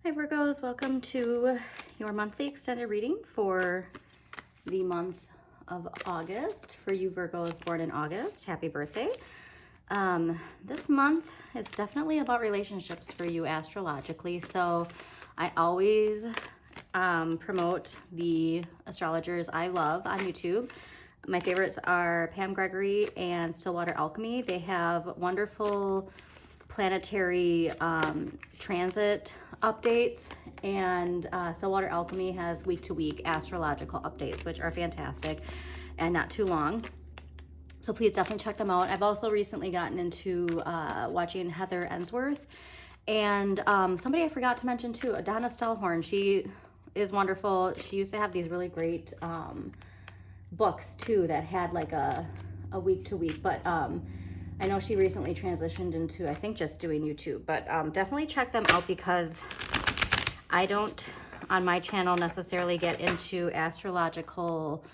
Hi Virgos, welcome to your monthly extended reading for the month of August. For you Virgos born in August, happy birthday. This month is definitely about relationships for you astrologically. So I always promote the astrologers I love on YouTube. My favorites are Pam Gregory and Stillwater Alchemy. They have wonderful planetary transit updates, and Stillwater Alchemy has week-to-week astrological updates, which are fantastic and not too long. So please definitely check them out. I've also recently gotten into watching Heather Ensworth, and somebody I forgot to mention too, Donna Stellhorn. She is wonderful. She used to have these really great books too that had like a week-to-week, but I know she recently transitioned into, I think, just doing YouTube, but definitely check them out because I don't, on my channel, necessarily get into astrological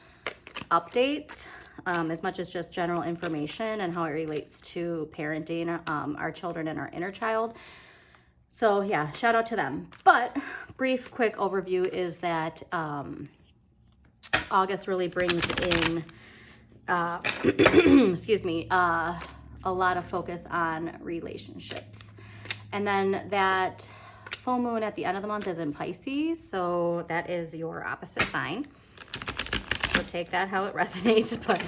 updates as much as just general information and how it relates to parenting our children and our inner child. So yeah, shout out to them. But brief, quick overview is that August really brings in, excuse me, a lot of focus on relationships. And then that full moon at the end of the month is in Pisces, so that is your opposite sign. So take that how it resonates, but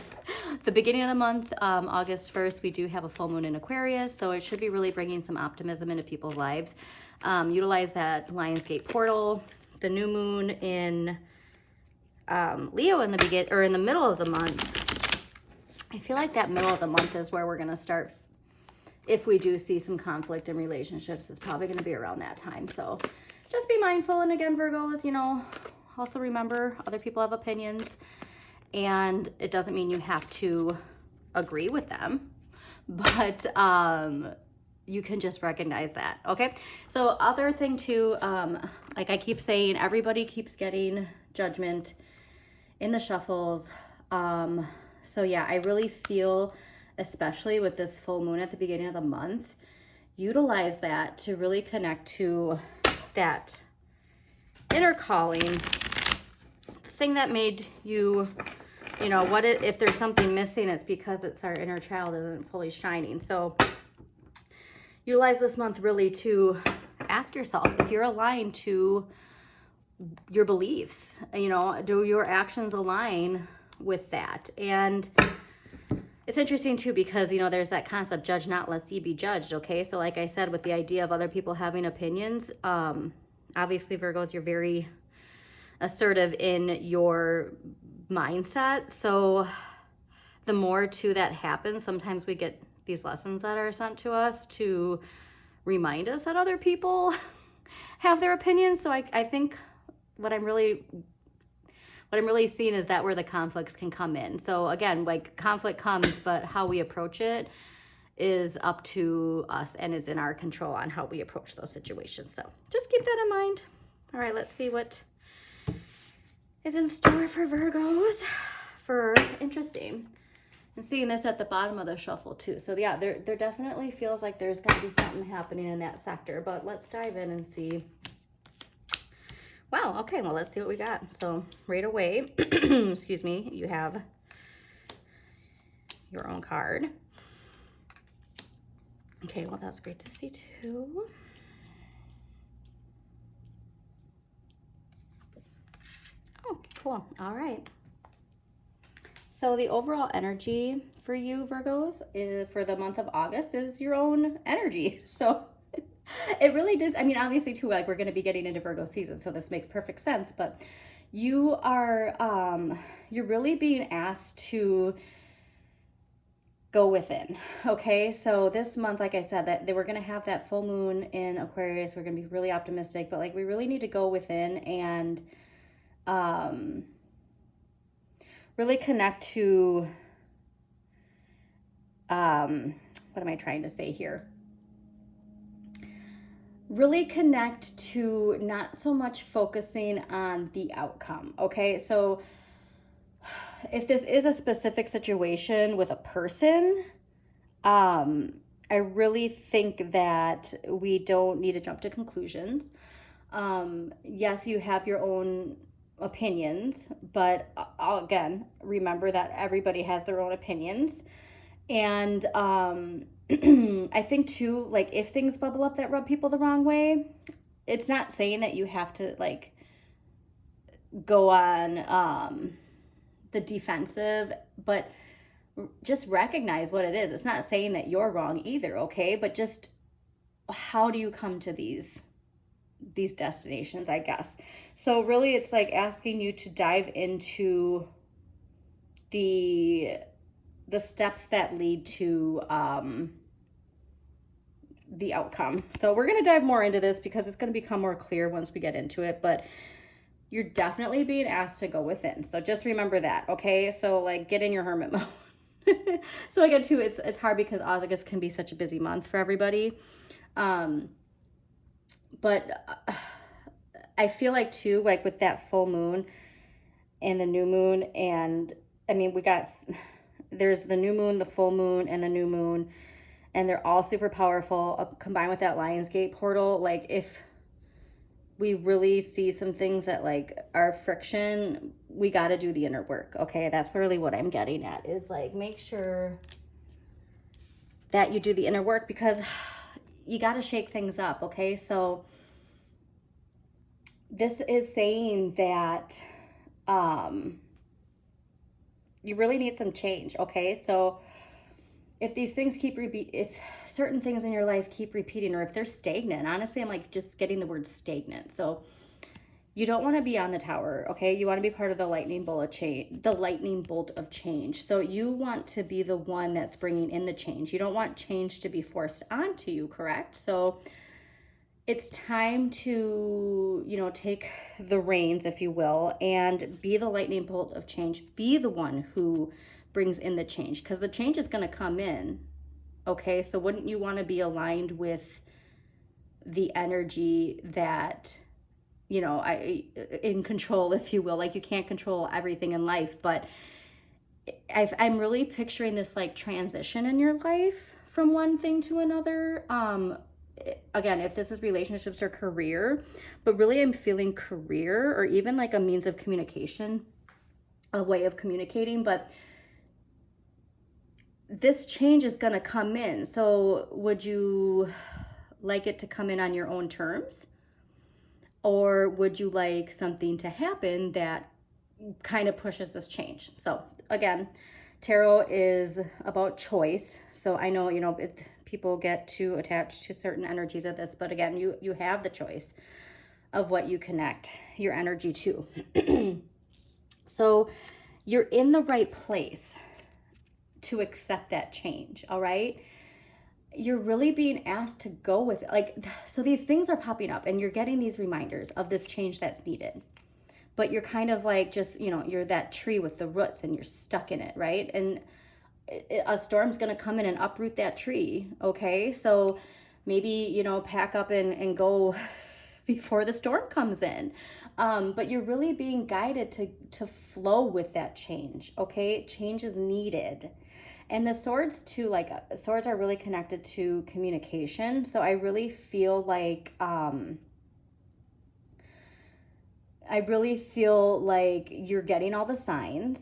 the beginning of the month, August 1st, we do have a full moon in Aquarius, so it should be really bringing some optimism into people's lives. Utilize that Lionsgate portal. The new moon in Leo in the middle of the month. I feel like that middle of the month is where we're going to start. If we do see some conflict in relationships, it's probably going to be around that time. So just be mindful. And again, Virgos, also remember other people have opinions, and it doesn't mean you have to agree with them, but you can just recognize that. Okay. So other thing too, like I keep saying, everybody keeps getting judgment in the shuffles. So yeah, I really feel, especially with this full moon at the beginning of the month, utilize that to really connect to that inner calling, thing that made you, if there's something missing, it's because it's our inner child isn't fully shining. So utilize this month really to ask yourself if you're aligned to your beliefs, do your actions align with that? And it's interesting too because there's that concept, judge not lest ye be judged. Okay, so like I said, with the idea of other people having opinions, obviously Virgos, you're very assertive in your mindset, so the more too that happens, sometimes we get these lessons that are sent to us to remind us that other people have their opinions. So I think what I'm really seeing is that where the conflicts can come in. So again, like conflict comes, but how we approach it is up to us, and it's in our control on how we approach those situations. So just keep that in mind. All right, let's see what is in store for Virgos. For interesting. And seeing this at the bottom of the shuffle too. So yeah, there definitely feels like there's gonna be something happening in that sector, but let's dive in and see. Wow, okay, well, let's see what we got. So right away, excuse me, you have your own card. Okay, well, that's great to see too. Oh, cool. All right. So the overall energy for you, Virgos, for the month of August is your own energy. So it really does. I mean, obviously too, like we're going to be getting into Virgo season, so this makes perfect sense, but you are, you're really being asked to go within. Okay. So this month, like I said, that we're going to have that full moon in Aquarius. We're going to be really optimistic, but like, we really need to go within and, really connect to, what am I trying to say here? Really connect to not so much focusing on the outcome, okay? So if this is a specific situation with a person, I really think that we don't need to jump to conclusions. Yes, you have your own opinions, but again, remember that everybody has their own opinions. And I think too, like if things bubble up that rub people the wrong way, it's not saying that you have to like go on the defensive, but just recognize what it is. It's not saying that you're wrong either, okay? But just how do you come to these destinations, I guess. So really it's like asking you to dive into the steps that lead to the outcome. So we're going to dive more into this because it's going to become more clear once we get into it, but you're definitely being asked to go within. So just remember that, okay? So like get in your hermit mode. So again too, it's hard because August can be such a busy month for everybody. But I feel like too, like with that full moon and the new moon, and I mean, there's the new moon, the full moon, and the new moon, and they're all super powerful, combined with that Lionsgate portal. Like if we really see some things that like are friction, we got to do the inner work, okay? That's really what I'm getting at, is like make sure that you do the inner work because you got to shake things up, okay? So this is saying that you really need some change, okay? So if these things if certain things in your life keep repeating, or if they're stagnant, honestly, I'm like just getting the word stagnant. So you don't want to be on the tower, okay? You want to be part of the lightning bolt of change. So you want to be the one that's bringing in the change. You don't want change to be forced onto you, correct? So it's time to, take the reins, if you will, and be the lightning bolt of change. Be the one who brings in the change, because the change is going to come in, okay? So wouldn't you want to be aligned with the energy that, in control, if you will? Like you can't control everything in life, but I'm really picturing this like transition in your life from one thing to another. Again, if this is relationships or career, but really I'm feeling career, or even like a means of communication, a way of communicating, but this change is going to come in. So would you like it to come in on your own terms? Or would you like something to happen that kind of pushes this change? So again, tarot is about choice. So I know, people get too attached to certain energies of this, but again, you have the choice of what you connect your energy to. So you're in the right place to accept that change, all right? You're really being asked to go with it. Like, so these things are popping up and you're getting these reminders of this change that's needed. But you're kind of like just, you're that tree with the roots and you're stuck in it, right? And a storm's going to come in and uproot that tree, okay? So maybe, pack up and go before the storm comes in. But you're really being guided to flow with that change, okay? Change is needed. And the swords too, like swords are really connected to communication. So I really feel like, you're getting all the signs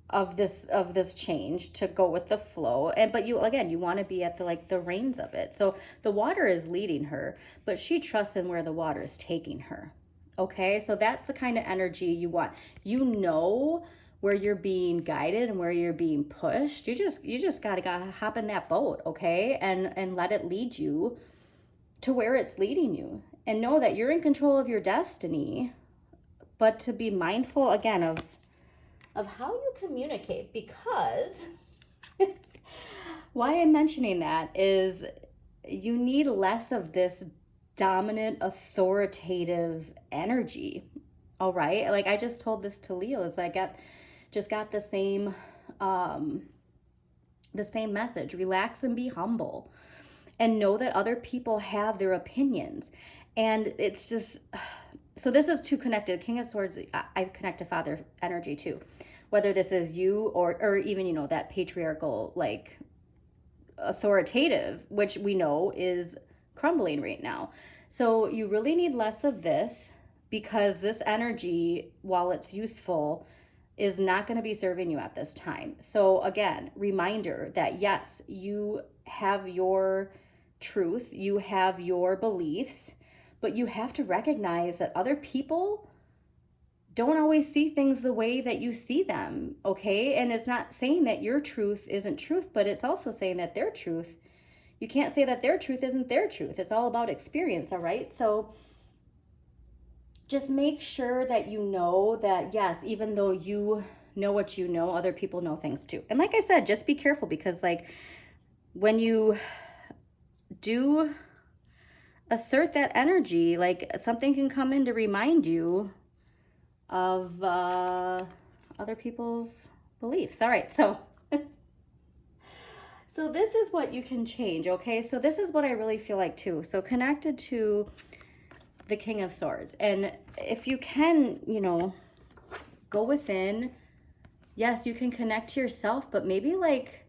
of this change to go with the flow. But you want to be at the reins of it. So the water is leading her, but she trusts in where the water is taking her. Okay, so that's the kind of energy you want. Where you're being guided and where you're being pushed. You just gotta hop in that boat, okay, and let it lead you to where it's leading you, and know that you're in control of your destiny, but to be mindful again of how you communicate, because why I'm mentioning that is you need less of this dominant, authoritative energy. All right, like I just told this to Leo, is I just got the same message. Relax and be humble, and know that other people have their opinions. And it's just, so this is too connected. King of Swords, I connect to father energy too, whether this is you or even that patriarchal, like authoritative, which we know is crumbling right now. So you really need less of this, because this energy, while it's useful, is not going to be serving you at this time. So again, reminder that yes, you have your truth, you have your beliefs, but you have to recognize that other people don't always see things the way that you see them, okay? And it's not saying that your truth isn't truth, but it's also saying that their truth, you can't say that their truth isn't their truth. It's all about experience, all right? So just make sure that you know that, yes, even though you know what you know, other people know things too. And like I said, just be careful, because like when you do assert that energy, like something can come in to remind you of other people's beliefs. All right, so so this is what you can change, okay? So this is what I really feel like too. So connected to the King of Swords. And if you can, you know, go within. Yes, you can connect to yourself, but maybe like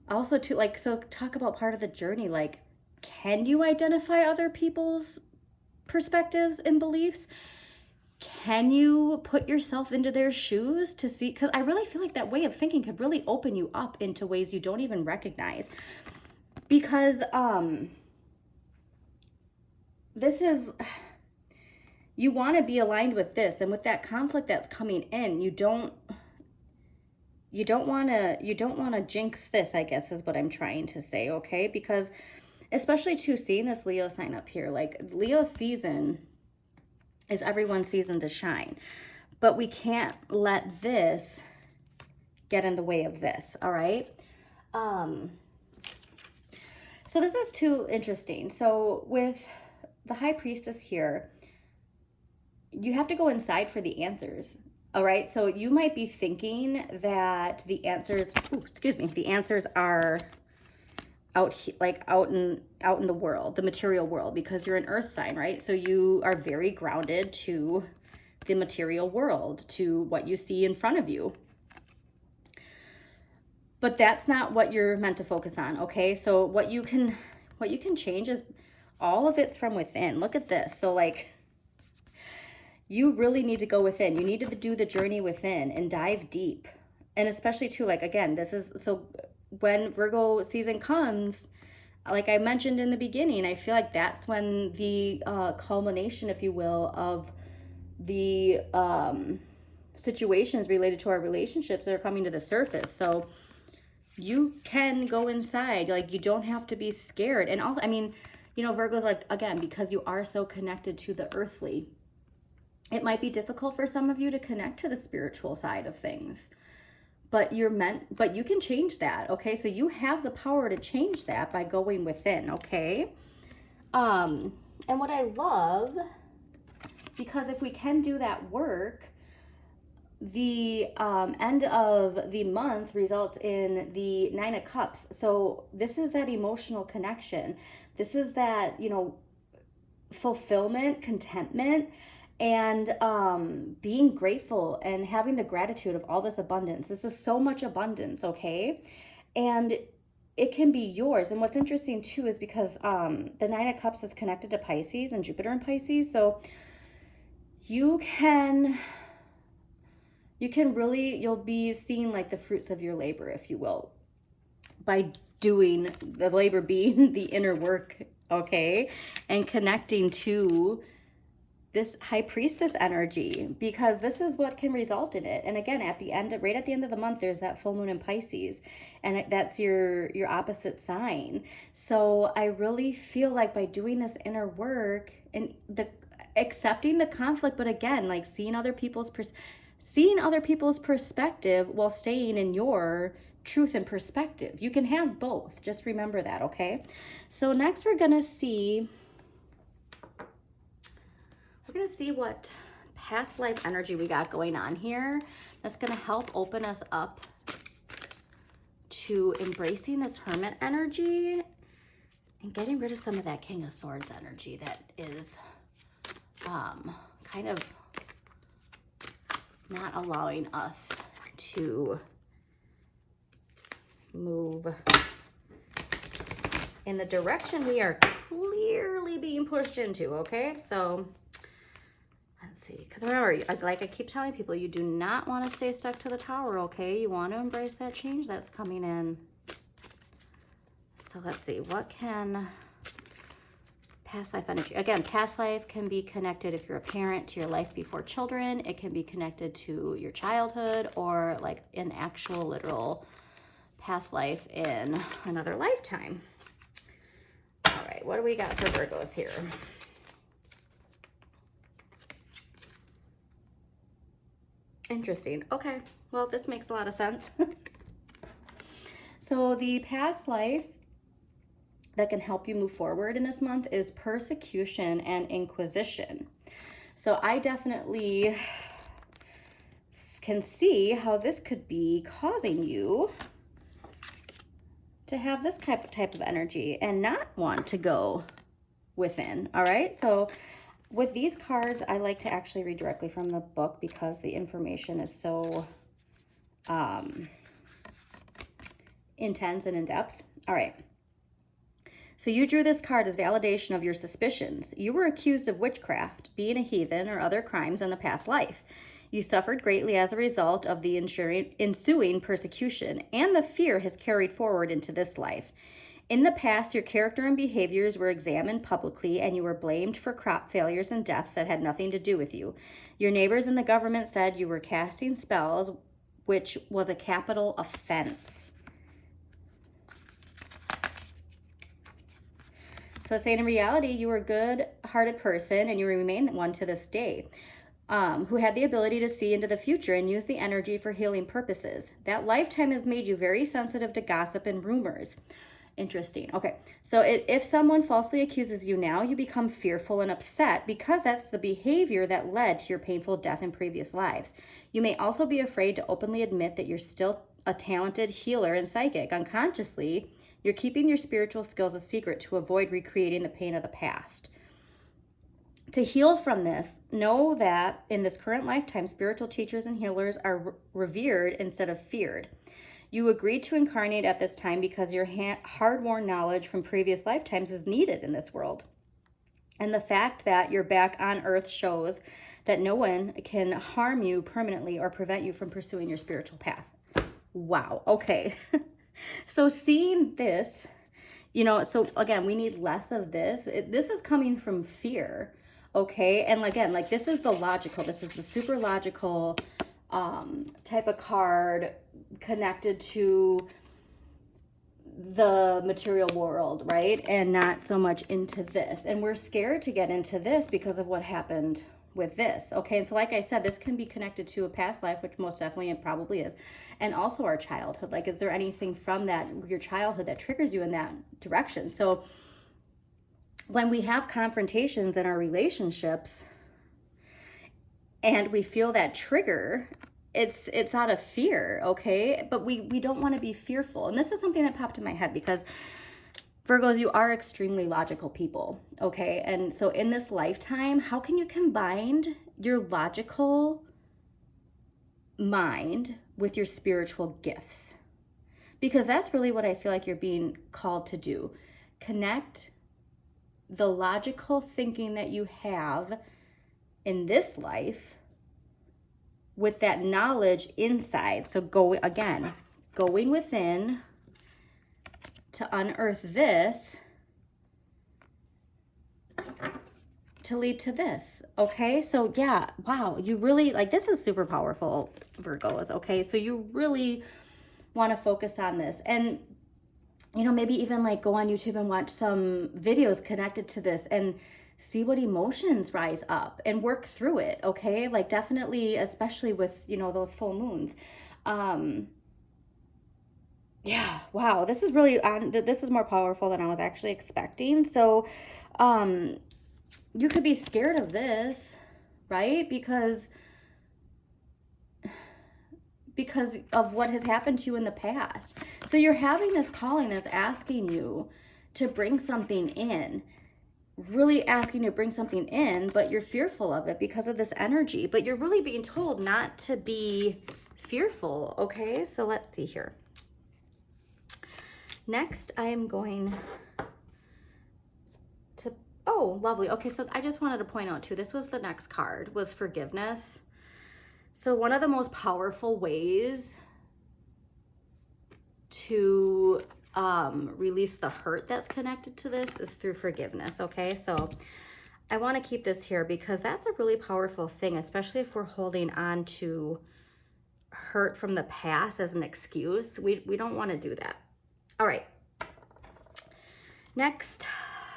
also to like, so talk about part of the journey. Like, can you identify other people's perspectives and beliefs? Can you put yourself into their shoes to see? Because I really feel like that way of thinking could really open you up into ways you don't even recognize. Because this is, you want to be aligned with this, and with that conflict that's coming in, you don't want to jinx this, I guess is what I'm trying to say, okay? Because especially too, seeing this Leo sign up here, like Leo season is everyone's season to shine, but we can't let this get in the way of this, all right? So this is too interesting. So with the High Priestess here, you have to go inside for the answers. All right. So you might be thinking that the answers, the answers are out in the world, the material world, because you're an earth sign, right? So you are very grounded to the material world, to what you see in front of you. But that's not what you're meant to focus on, okay? So what you can change is all of it's from within. Look at this. So like, you really need to go within. You need to do the journey within and dive deep. And especially too, like, again, this is, so when Virgo season comes, like I mentioned in the beginning, I feel like that's when the culmination, if you will, of the situations related to our relationships are coming to the surface. So you can go inside, like you don't have to be scared. And also, I mean, you know, Virgo's like, again, because you are so connected to the earthly, it might be difficult for some of you to connect to the spiritual side of things, but you can change that, okay? So you have the power to change that by going within, okay? And what I love, because if we can do that work, the end of the month results in the 9 of Cups. So this is that emotional connection. This is that, you know, fulfillment, contentment, and being grateful and having the gratitude of all this abundance. This is so much abundance, okay? And it can be yours. And what's interesting too is because the 9 of Cups is connected to Pisces and Jupiter in Pisces. So you'll be seeing like the fruits of your labor, if you will, by doing the labor, being the inner work, okay? And connecting to this High Priestess energy, because this is what can result in it. And again, right at the end of the month, there's that full moon in Pisces, and that's your opposite sign. So I really feel like by doing this inner work and accepting the conflict, but again, like seeing other people's perspective while staying in your truth and perspective. You can have both. Just remember that, okay? So next we're gonna see what past life energy we got going on here. That's gonna help open us up to embracing this Hermit energy and getting rid of some of that King of Swords energy that is kind of not allowing us to move in the direction we are clearly being pushed into, okay? So let's see, because remember, like I keep telling people, you do not want to stay stuck to the Tower, okay? You want to embrace that change that's coming in. So let's see, what can past life energy? Again, past life can be connected, if you're a parent, to your life before children. It can be connected to your childhood, or like an actual literal past life in another lifetime. All right, what do we got for Virgos here? Interesting. Okay, well, this makes a lot of sense. So the past life that can help you move forward in this month is persecution and inquisition. So I definitely can see how this could be causing you to have this type of energy and not want to go within. All right, so with these cards, I like to actually read directly from the book because the information is so intense and in depth. All right. So you drew this card as validation of your suspicions. You were accused of witchcraft, being a heathen, or other crimes in the past life. You suffered greatly as a result of the ensuing persecution, and the fear has carried forward into this life. In the past, your character and behaviors were examined publicly, and you were blamed for crop failures and deaths that had nothing to do with you. Your neighbors and the government said you were casting spells, which was a capital offense. So saying in reality, you were a good-hearted person, and you remain one to this day, who had the ability to see into the future and use the energy for healing purposes. That lifetime has made you very sensitive to gossip and rumors. Interesting. Okay, so if someone falsely accuses you now, you become fearful and upset because that's the behavior that led to your painful death in previous lives. You may also be afraid to openly admit that you're still a talented healer and psychic. Unconsciously, you're keeping your spiritual skills a secret to avoid recreating the pain of the past. To heal from this, know that in this current lifetime, spiritual teachers and healers are revered instead of feared. You agreed to incarnate at this time because your hard-won knowledge from previous lifetimes is needed in this world. And the fact that you're back on Earth shows that no one can harm you permanently or prevent you from pursuing your spiritual path. Wow, okay. So seeing this, so again, we need less of this. This is coming from fear, okay? And again, like this is the logical, this is the super logical type of card connected to the material world, right? And not so much into this. And we're scared to get into this because of what happened with this, okay? And so like I said, this can be connected to a past life, which most definitely it probably is, and also our childhood. Like, is there anything from that, your childhood, that triggers you in that direction? So when we have confrontations in our relationships and we feel that trigger, it's out of fear, okay? But we don't want to be fearful. And this is something that popped in my head because Virgos, you are extremely logical people, okay? And so in this lifetime, how can you combine your logical mind with your spiritual gifts? Because that's really what I feel like you're being called to do. Connect the logical thinking that you have in this life with that knowledge inside. So going within to unearth this to lead to this, okay? So yeah, wow, you really, like, this is super powerful, Virgos, okay? So you really want to focus on this. And, maybe even like go on YouTube and watch some videos connected to this and see what emotions rise up and work through it, okay? Like definitely, especially with, those full moons. Yeah, wow, this is really, this is more powerful than I was actually expecting. So, you could be scared of this, right? Because of what has happened to you in the past. So you're having this calling that's asking you to bring something in, really asking you to bring something in, but you're fearful of it because of this energy. But you're really being told not to be fearful, okay? So let's see here. Next, I am going Oh, lovely. Okay, so I just wanted to point out too, this was the next card, was forgiveness. So one of the most powerful ways to release the hurt that's connected to this is through forgiveness, okay? So I want to keep this here because that's a really powerful thing, especially if we're holding on to hurt from the past as an excuse. We don't want to do that. All right. Next,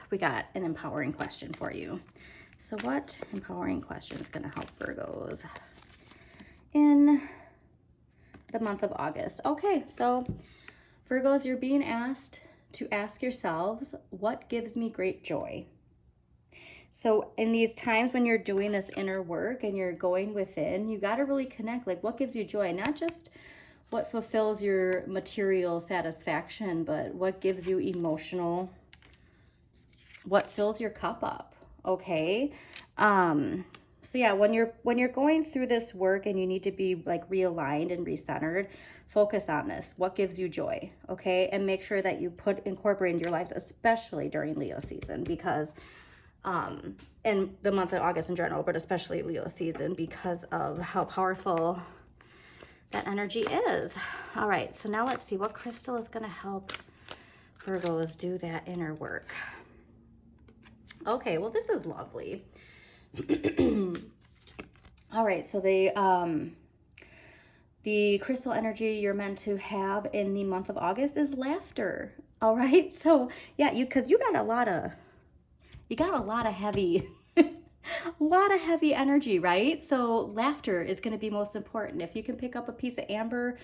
we got an empowering question for you. So what empowering question is going to help Virgos in the month of August? Okay, so Virgos, you're being asked to ask yourselves, what gives me great joy? So in these times when you're doing this inner work and you're going within, you got to really connect, like what gives you joy, not just what fulfills your material satisfaction, but what gives you emotional, what fills your cup up, okay? So yeah, when you're going through this work and you need to be like realigned and recentered, focus on this. What gives you joy, okay? And make sure that you incorporate into your lives, especially during Leo season, because in the month of August in general, but especially Leo season, because of how powerful that energy is. All right, so now let's see what crystal is going to help Virgos do that inner work. Okay, well, this is lovely. All right, so the crystal energy you're meant to have in the month of August is laughter. All right, so yeah, because you got a lot of heavy a lot of heavy energy, right? So laughter is going to be most important. If you can pick up a piece of amber,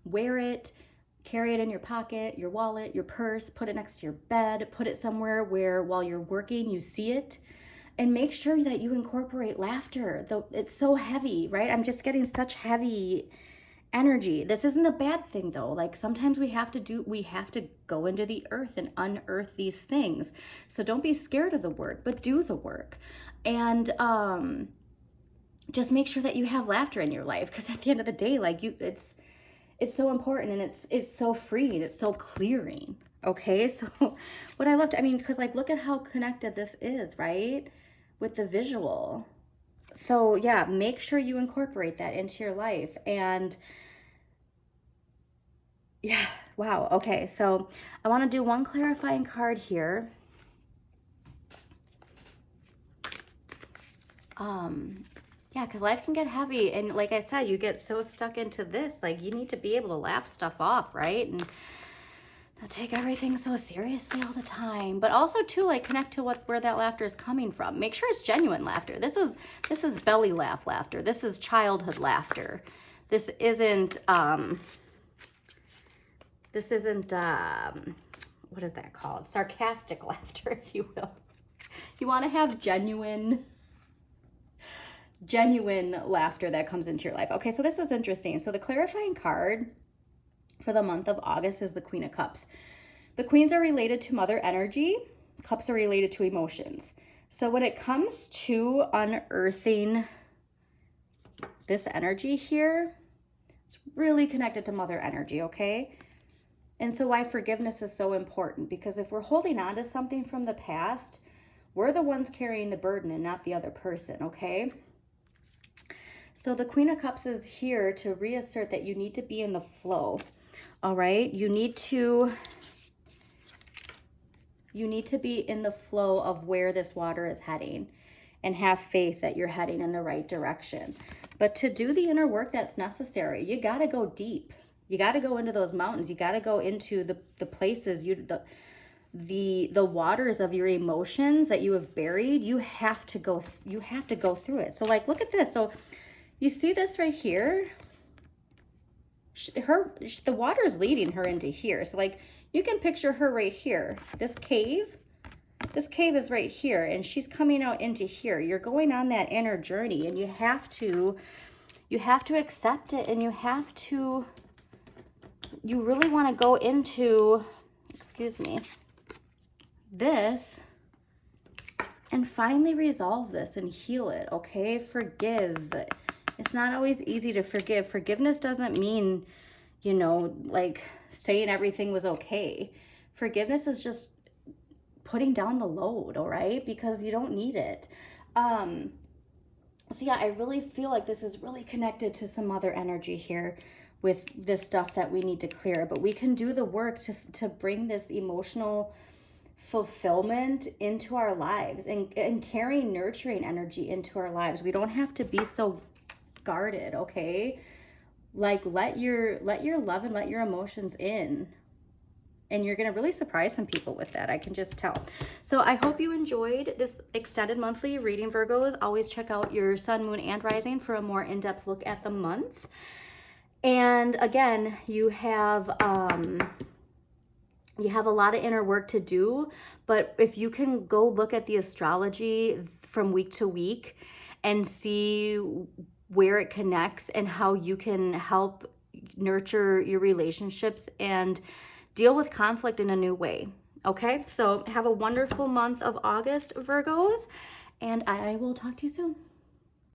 wear it, carry it in your pocket, your wallet, your purse, put it next to your bed, put it somewhere where while you're working you see it, and make sure that you incorporate laughter. Though it's so heavy, right? I'm just getting such heavy energy. This isn't a bad thing though. Like sometimes we have to go into the earth and unearth these things. So don't be scared of the work, but do the work. And just make sure that you have laughter in your life, because at the end of the day, like it's so important, and it's so freeing, it's so clearing. Okay, so what I loved, I mean, because like look at how connected this is, right? With the visual. So yeah, make sure you incorporate that into your life. And yeah, wow. Okay, so I want to do one clarifying card here. Yeah, because life can get heavy, and like I said, you get so stuck into this, like you need to be able to laugh stuff off, right? And not take everything so seriously all the time, but also too, like connect to where that laughter is coming from. Make sure it's genuine laughter. This is belly laugh laughter. This is childhood laughter. This isn't what is that called? Sarcastic laughter, if you will. You want to have genuine laughter that comes into your life. Okay, so this is interesting. So the clarifying card for the month of August is the Queen of Cups. The queens are related to mother energy. Cups are related to emotions. So when it comes to unearthing this energy here, it's really connected to mother energy, okay? And so why forgiveness is so important, because if we're holding on to something from the past, we're the ones carrying the burden and not the other person, okay? So the Queen of Cups is here to reassert that you need to be in the flow, all right? You need to be in the flow of where this water is heading, and have faith that you're heading in the right direction. But to do the inner work that's necessary, you got to go deep. You got to go into those mountains. You got to go into the places, the waters of your emotions that you have buried. You have to go through it. So like, look at this. So you see this right here? The water is leading her into here. So like, you can picture her right here. This cave is right here, and she's coming out into here. You're going on that inner journey, and you have to accept it, and you really want to go into, this, and finally resolve this and heal it, okay? Forgive. It's not always easy to forgive. Forgiveness doesn't mean, like saying everything was okay. Forgiveness is just putting down the load, all right? Because you don't need it. So yeah, I really feel like this is really connected to some other energy here with this stuff that we need to clear. But we can do the work to bring this emotional fulfillment into our lives and carry nurturing energy into our lives. We don't have to be so guarded, okay? Like let your love and let your emotions in. And you're going to really surprise some people with that. I can just tell. So I hope you enjoyed this extended monthly reading, Virgos. Always check out your sun, moon, and rising for a more in-depth look at the month. And again, you have a lot of inner work to do. But if you can go look at the astrology from week to week and see where it connects and how you can help nurture your relationships and deal with conflict in a new way. Okay, so have a wonderful month of August, Virgos, and I will talk to you soon.